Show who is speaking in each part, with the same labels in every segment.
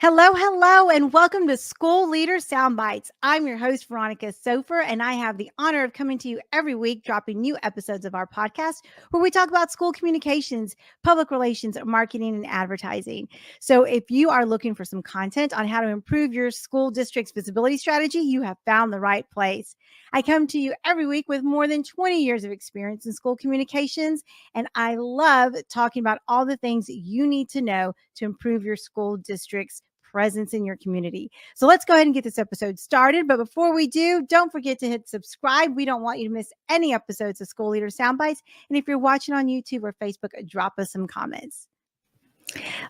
Speaker 1: Hello, and welcome to School Leader Soundbites. I'm your host, Veronica Sofer, and I have the honor of coming to you every week, dropping new episodes of our podcast where we talk about school communications, public relations, marketing, and advertising. So if you are looking for some content on how to improve your school district's visibility strategy, you have found the right place. I come to you every week with more than 20 years of experience in school communications, and I love talking about all the things you need to know to improve your school district's presence in your community. So let's go ahead and get this episode started. But before we do, don't forget to hit subscribe. We don't want you to miss any episodes of School Leader Soundbites. And if you're watching on YouTube or Facebook, drop us some comments.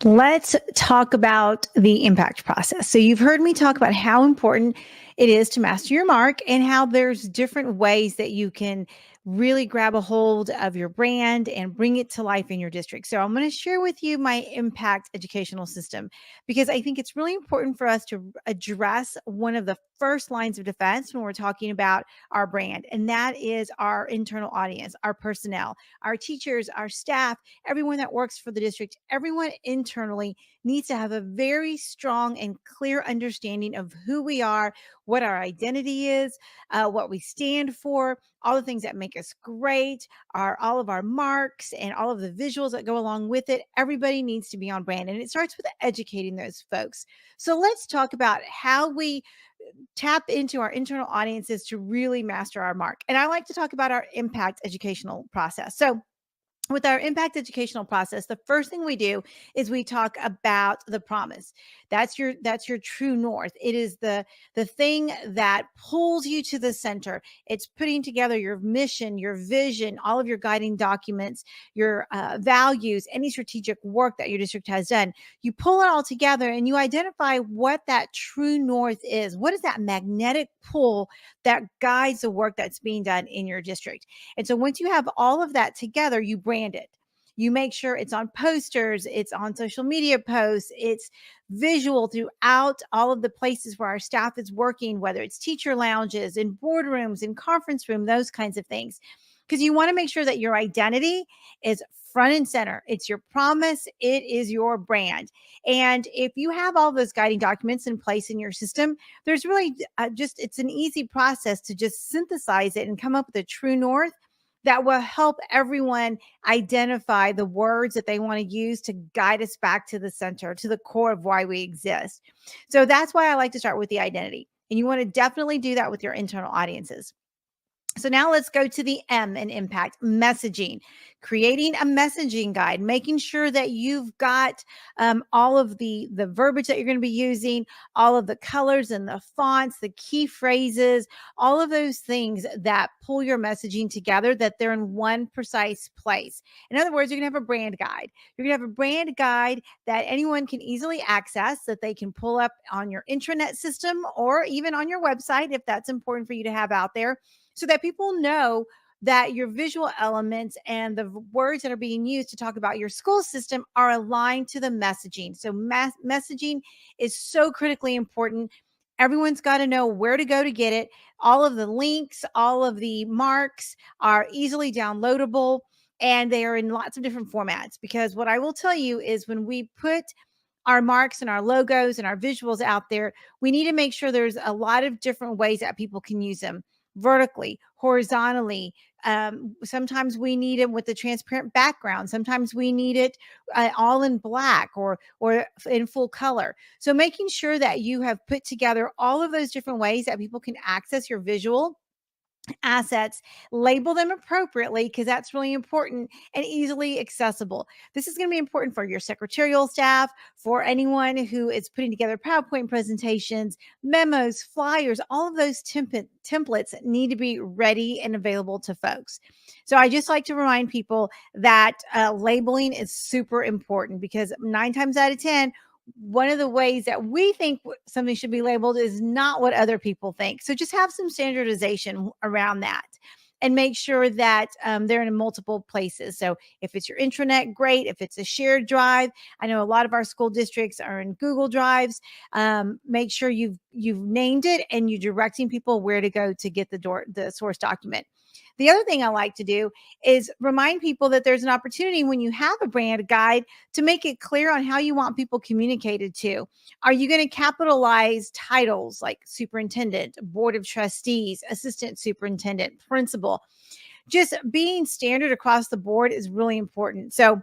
Speaker 1: Let's talk about the impact process. So you've heard me talk about how important it is to master your mark and how there's different ways that you can really grab a hold of your brand and bring it to life in your district. So I'm going to share with you my impact educational system because I think it's really important for us to address one of the first lines of defense when we're talking about our brand, and that is our internal audience, our personnel, our teachers, our staff, everyone that works for the district, everyone internally needs to have a very strong and clear understanding of who we are, what our identity is, what we stand for, all the things that make us great, all of our marks and all of the visuals that go along with it. Everybody needs to be on brand, and it starts with educating those folks. So let's talk about how we tap into our internal audiences to really master our mark. And I like to talk about our impact educational process. So with our impact educational process, the first thing we do is we talk about the promise. That's your true north. It is the thing that pulls you to the center. It's putting together your mission, your vision, all of your guiding documents, your values, any strategic work that your district has done. You pull it all together and you identify what that true north is. What is that magnetic pull that guides the work that's being done in your district? And so once you have all of that together, you brand it. You make sure it's on posters, it's on social media posts, it's visual throughout all of the places where our staff is working, whether it's teacher lounges, in boardrooms, in conference room, those kinds of things. Because you want to make sure that your identity is front and center. It's your promise. It is your brand. And if you have all those guiding documents in place in your system, there's really it's an easy process to just synthesize it and come up with a true north that will help everyone identify the words that they want to use to guide us back to the center, to the core of why we exist. So that's why I like to start with the identity. And you want to definitely do that with your internal audiences. So now let's go to the M in impact, messaging, creating a messaging guide, making sure that you've got all of the verbiage that you're going to be using, all of the colors and the fonts, the key phrases, all of those things that pull your messaging together, that they're in one precise place. In other words, you're going to have a brand guide. You're going to have a brand guide that anyone can easily access, that they can pull up on your intranet system or even on your website if that's important for you to have out there, so that people know that your visual elements and the words that are being used to talk about your school system are aligned to the messaging. So messaging is so critically important. Everyone's got to know where to go to get it. All of the links, all of the marks are easily downloadable, and they are in lots of different formats. Because what I will tell you is when we put our marks and our logos and our visuals out there, we need to make sure there's a lot of different ways that people can use them: vertically, horizontally. Sometimes we need it with a transparent background. Sometimes we need it all in black or in full color. So making sure that you have put together all of those different ways that people can access your visual assets, label them appropriately, because that's really important, and easily accessible. This is going to be important for your secretarial staff, for anyone who is putting together PowerPoint presentations, memos, flyers. All of those templates need to be ready and available to folks. So I just like to remind people that labeling is super important, because 9 times out of 10, one of the ways that we think something should be labeled is not what other people think. So just have some standardization around that, and make sure that they're in multiple places. So if it's your intranet, great. If it's a shared drive, I know a lot of our school districts are in Google Drives. Make sure you've named it and you're directing people where to go to get the source document. The other thing I like to do is remind people that there's an opportunity when you have a brand guide to make it clear on how you want people communicated to. Are you going to capitalize titles like superintendent, board of trustees, assistant superintendent, principal? Just being standard across the board is really important. So,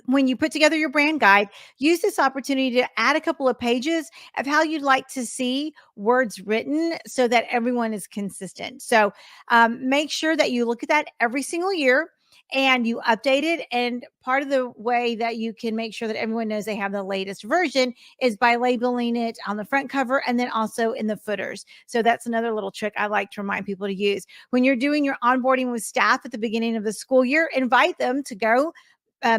Speaker 1: when you put together your brand guide, use this opportunity to add a couple of pages of how you'd like to see words written so that everyone is consistent. So make sure that you look at that every single year and you update it. And part of the way that you can make sure that everyone knows they have the latest version is by labeling it on the front cover and then also in the footers. So that's another little trick I like to remind people to use. When you're doing your onboarding with staff at the beginning of the school year, invite them to go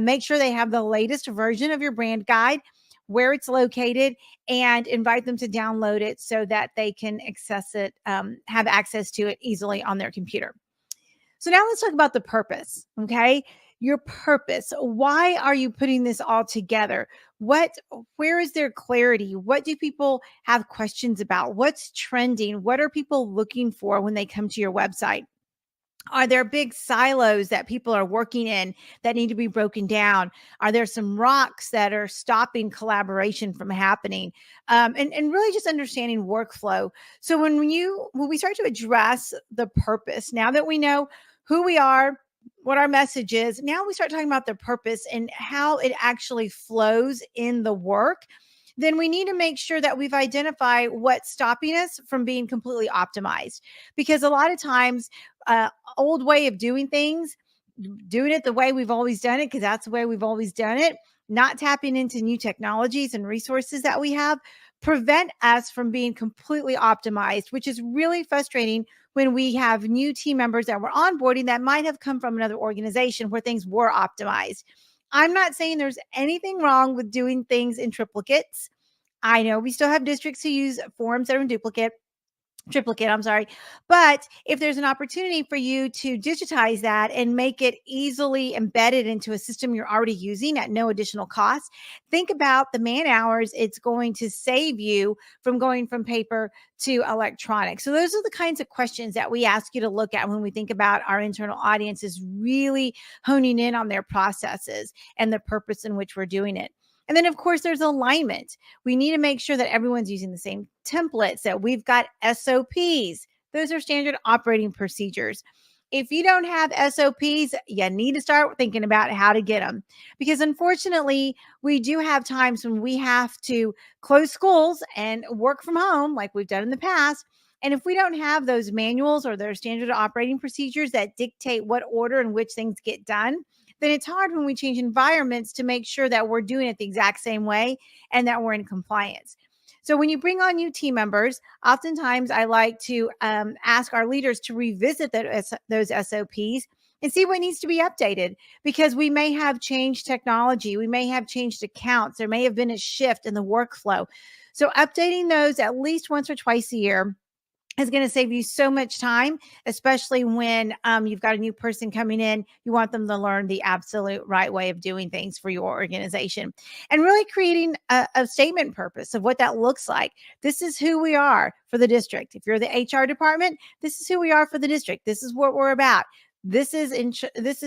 Speaker 1: make sure they have the latest version of your brand guide, where it's located, and invite them to download it so that they can access it, have access to it easily on their computer. So now let's talk about the purpose. Okay. Your purpose. Why are you putting this all together? Where is there clarity? What do people have questions about? What's trending? What are people looking for when they come to your website? Are there big silos that people are working in that need to be broken down? Are there some rocks that are stopping collaboration from happening? And really just understanding workflow. So when we start to address the purpose, now that we know who we are, what our message is, now we start talking about the purpose and how it actually flows in the work. Then we need to make sure that we've identified what's stopping us from being completely optimized. Because a lot of times, old way of doing things, doing it the way we've always done it, because that's the way we've always done it, not tapping into new technologies and resources that we have, prevent us from being completely optimized, which is really frustrating when we have new team members that we're onboarding that might have come from another organization where things were optimized. I'm not saying there's anything wrong with doing things in triplicates. I know we still have districts who use forms that are in triplicate, I'm sorry. But if there's an opportunity for you to digitize that and make it easily embedded into a system you're already using at no additional cost, think about the man hours it's going to save you from going from paper to electronic. So those are the kinds of questions that we ask you to look at when we think about our internal audiences really honing in on their processes and the purpose in which we're doing it. And then, of course, there's alignment. We need to make sure that everyone's using the same templates, that we've got SOPs. Those are standard operating procedures. If you don't have SOPs, you need to start thinking about how to get them. Because unfortunately, we do have times when we have to close schools and work from home like we've done in the past. And if we don't have those manuals or their standard operating procedures that dictate what order in which things get done, then it's hard when we change environments to make sure that we're doing it the exact same way and that we're in compliance. So when you bring on new team members, oftentimes I like to ask our leaders to revisit those SOPs and see what needs to be updated, because we may have changed technology. We may have changed accounts. There may have been a shift in the workflow. So updating those at least once or twice a year is going to save you so much time, especially when you've got a new person coming in. You want them to learn the absolute right way of doing things for your organization, and really creating a statement purpose of what that looks like. This is who we are for the district. If you're the HR department, this is who we are for the district. This is what we're about. This is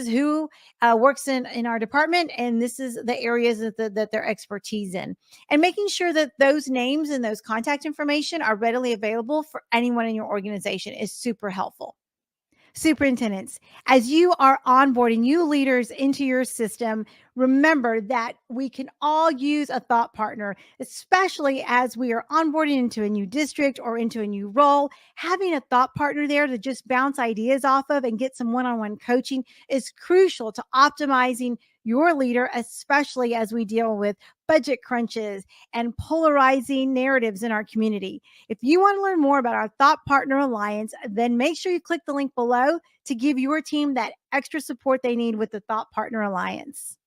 Speaker 1: who works in our department, and this is the areas that their expertise in. And making sure that those names and those contact information are readily available for anyone in your organization is super helpful. Superintendents, as you are onboarding new leaders into your system, remember that we can all use a thought partner, especially as we are onboarding into a new district or into a new role. Having a thought partner there to just bounce ideas off of and get some one-on-one coaching is crucial to optimizing your leader, especially as we deal with budget crunches and polarizing narratives in our community. If you want to learn more about our Thought Partner Alliance, then make sure you click the link below to give your team that extra support they need with the Thought Partner Alliance.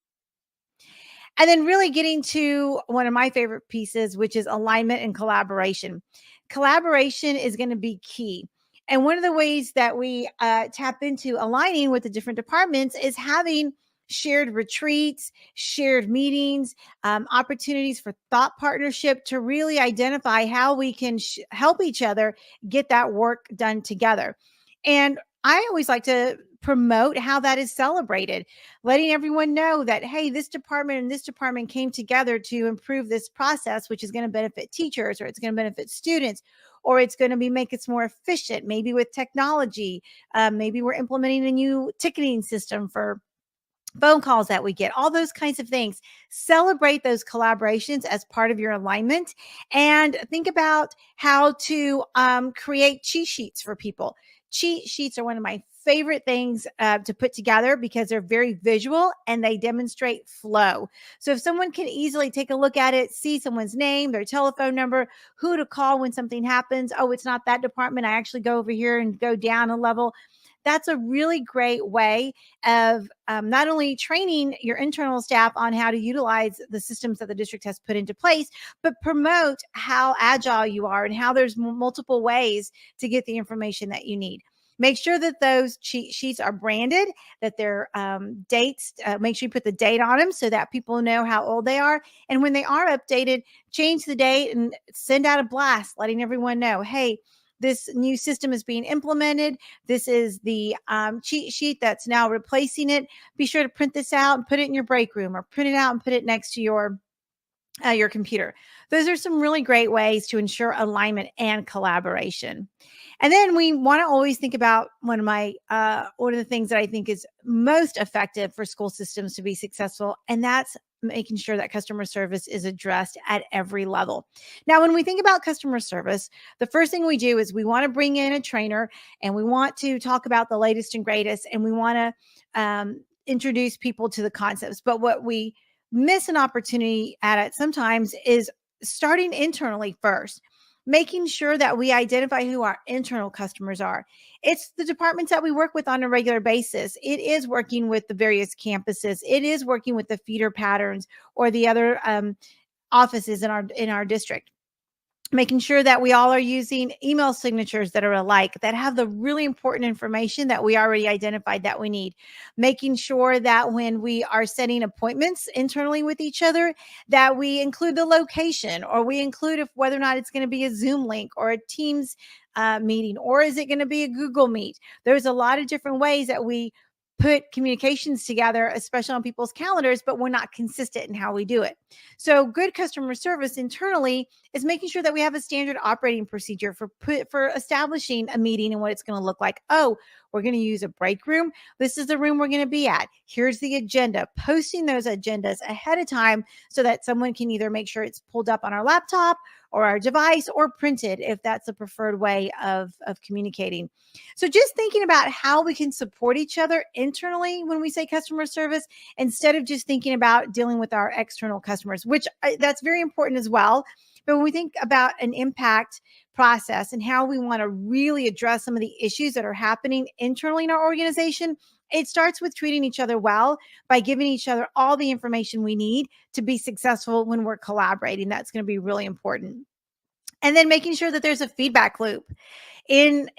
Speaker 1: And then really getting to one of my favorite pieces, which is alignment and collaboration. Collaboration is going to be key. And one of the ways that we tap into aligning with the different departments is having shared retreats, shared meetings, opportunities for thought partnership to really identify how we can help each other get that work done together. And I always like to promote how that is celebrated, letting everyone know that, hey, this department and this department came together to improve this process, which is going to benefit teachers, or it's going to benefit students, or it's going to be make it more efficient, maybe with technology. Maybe we're implementing a new ticketing system for phone calls that we get, all those kinds of things. Celebrate those collaborations as part of your alignment, and think about how to create cheat sheets for people. Cheat sheets are one of my favorite things to put together because they're very visual and they demonstrate flow. So if someone can easily take a look at it, see someone's name, their telephone number, who to call when something happens. Oh, it's not that department. I actually go over here and go down a level. That's a really great way of not only training your internal staff on how to utilize the systems that the district has put into place, but promote how agile you are and how there's multiple ways to get the information that you need. Make sure that those cheat sheets are branded, that they're dates. Make sure you put the date on them so that people know how old they are. And when they are updated, change the date and send out a blast letting everyone know, hey, this new system is being implemented. This is the cheat sheet that's now replacing it. Be sure to print this out and put it in your break room, or print it out and put it next to your computer. Those are some really great ways to ensure alignment and collaboration. And then we want to always think about one of the things that I think is most effective for school systems to be successful, and that's making sure that customer service is addressed at every level. Now, when we think about customer service, the first thing we do is we want to bring in a trainer, and we want to talk about the latest and greatest, and we want to introduce people to the concepts. But what we miss an opportunity at it sometimes is starting internally first, making sure that we identify who our internal customers are. It's the departments that we work with on a regular basis. It is working with the various campuses. It is working with the feeder patterns or the other offices in our district, making sure that we all are using email signatures that are alike, that have the really important information that we already identified that we need, making sure that when we are setting appointments internally with each other, that we include the location, or we include if whether or not it's going to be a Zoom link or a Teams meeting, or is it going to be a Google Meet. There's a lot of different ways that we put communications together, especially on people's calendars, but we're not consistent in how we do it. So good customer service internally is making sure that we have a standard operating procedure for establishing a meeting and what it's going to look like. Oh, we're going to use a break room. This is the room we're going to be at. Here's the agenda. Posting those agendas ahead of time so that someone can either make sure it's pulled up on our laptop or our device, or printed if that's the preferred way of communicating. So just thinking about how we can support each other internally when we say customer service, instead of just thinking about dealing with our external customers, which that's very important as well. But when we think about an impact process and how we want to really address some of the issues that are happening internally in our organization, it starts with treating each other well by giving each other all the information we need to be successful when we're collaborating. That's going to be really important. And then making sure that there's a feedback loop in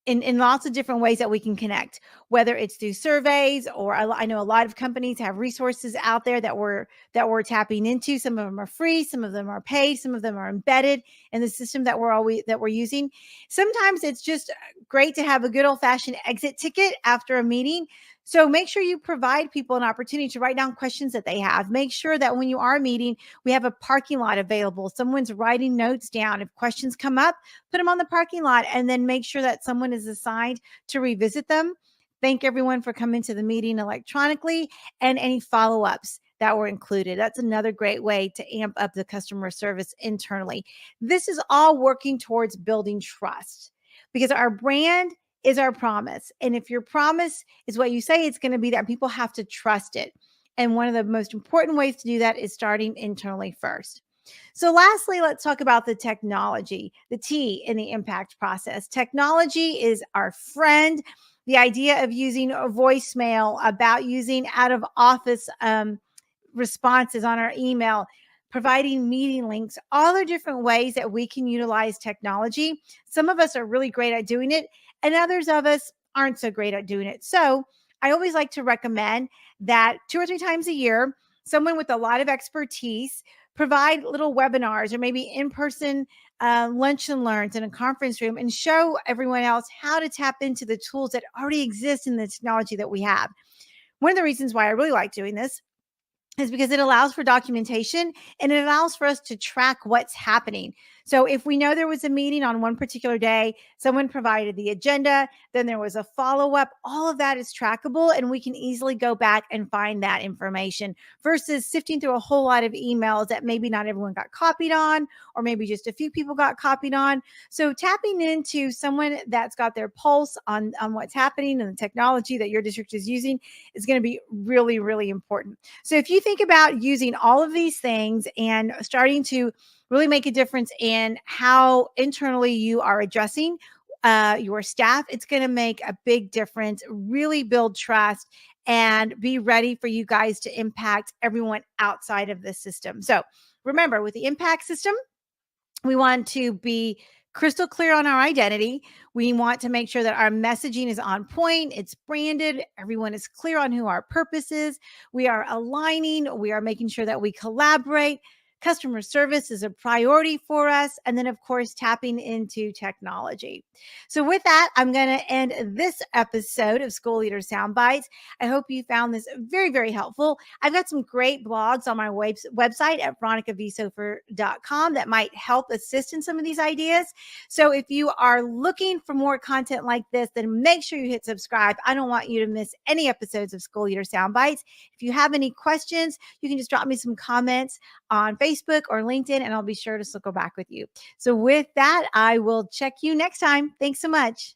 Speaker 1: lots of different ways that we can connect, whether it's through surveys, or I know a lot of companies have resources out there that we're tapping into. Some of them are free, some of them are paid, some of them are embedded in the system that we're using. Sometimes it's just great to have a good old-fashioned exit ticket after a meeting. So make sure you provide people an opportunity to write down questions that they have. Make sure that when you are meeting, we have a parking lot available. Someone's writing notes down. If questions come up, put them on the parking lot, and then make sure that someone is assigned to revisit them. Thank everyone for coming to the meeting electronically, and any follow-ups that were included. That's another great way to amp up the customer service internally. This is all working towards building trust, because our brand is our promise. And if your promise is what you say it's going to be, that people have to trust it. And one of the most important ways to do that is starting internally first. So lastly, let's talk about the technology, the T in the impact process. Technology is our friend. The idea of using a voicemail, about using out of office responses on our email, providing meeting links, all the different ways that we can utilize technology. Some of us are really great at doing it, and others of us aren't so great at doing it. So I always like to recommend that 2 or 3 times a year, someone with a lot of expertise provide little webinars or maybe in-person lunch and learns in a conference room and show everyone else how to tap into the tools that already exist in the technology that we have. One of the reasons why I really like doing this is because it allows for documentation and it allows for us to track what's happening. So if we know there was a meeting on one particular day, someone provided the agenda, then there was a follow-up, all of that is trackable and we can easily go back and find that information versus sifting through a whole lot of emails that maybe not everyone got copied on, or maybe just a few people got copied on. So tapping into someone that's got their pulse on what's happening and the technology that your district is using is going to be really, really important. So if you think about using all of these things and starting to really make a difference in how internally you are addressing your staff, it's going to make a big difference, really build trust, and be ready for you guys to impact everyone outside of the system. So remember, with the impact system, we want to be crystal clear on our identity. We want to make sure that our messaging is on point, it's branded, everyone is clear on who our purpose is. We are aligning, we are making sure that we collaborate. Customer service is a priority for us. And then, of course, tapping into technology. So, with that, I'm going to end this episode of School Leader Soundbites. I hope you found this very, very helpful. I've got some great blogs on my website at veronicavsofer.com that might help assist in some of these ideas. So, if you are looking for more content like this, then make sure you hit subscribe. I don't want you to miss any episodes of School Leader Soundbites. If you have any questions, you can just drop me some comments on Facebook or LinkedIn, and I'll be sure to circle back with you. So with that, I will check you next time. Thanks so much.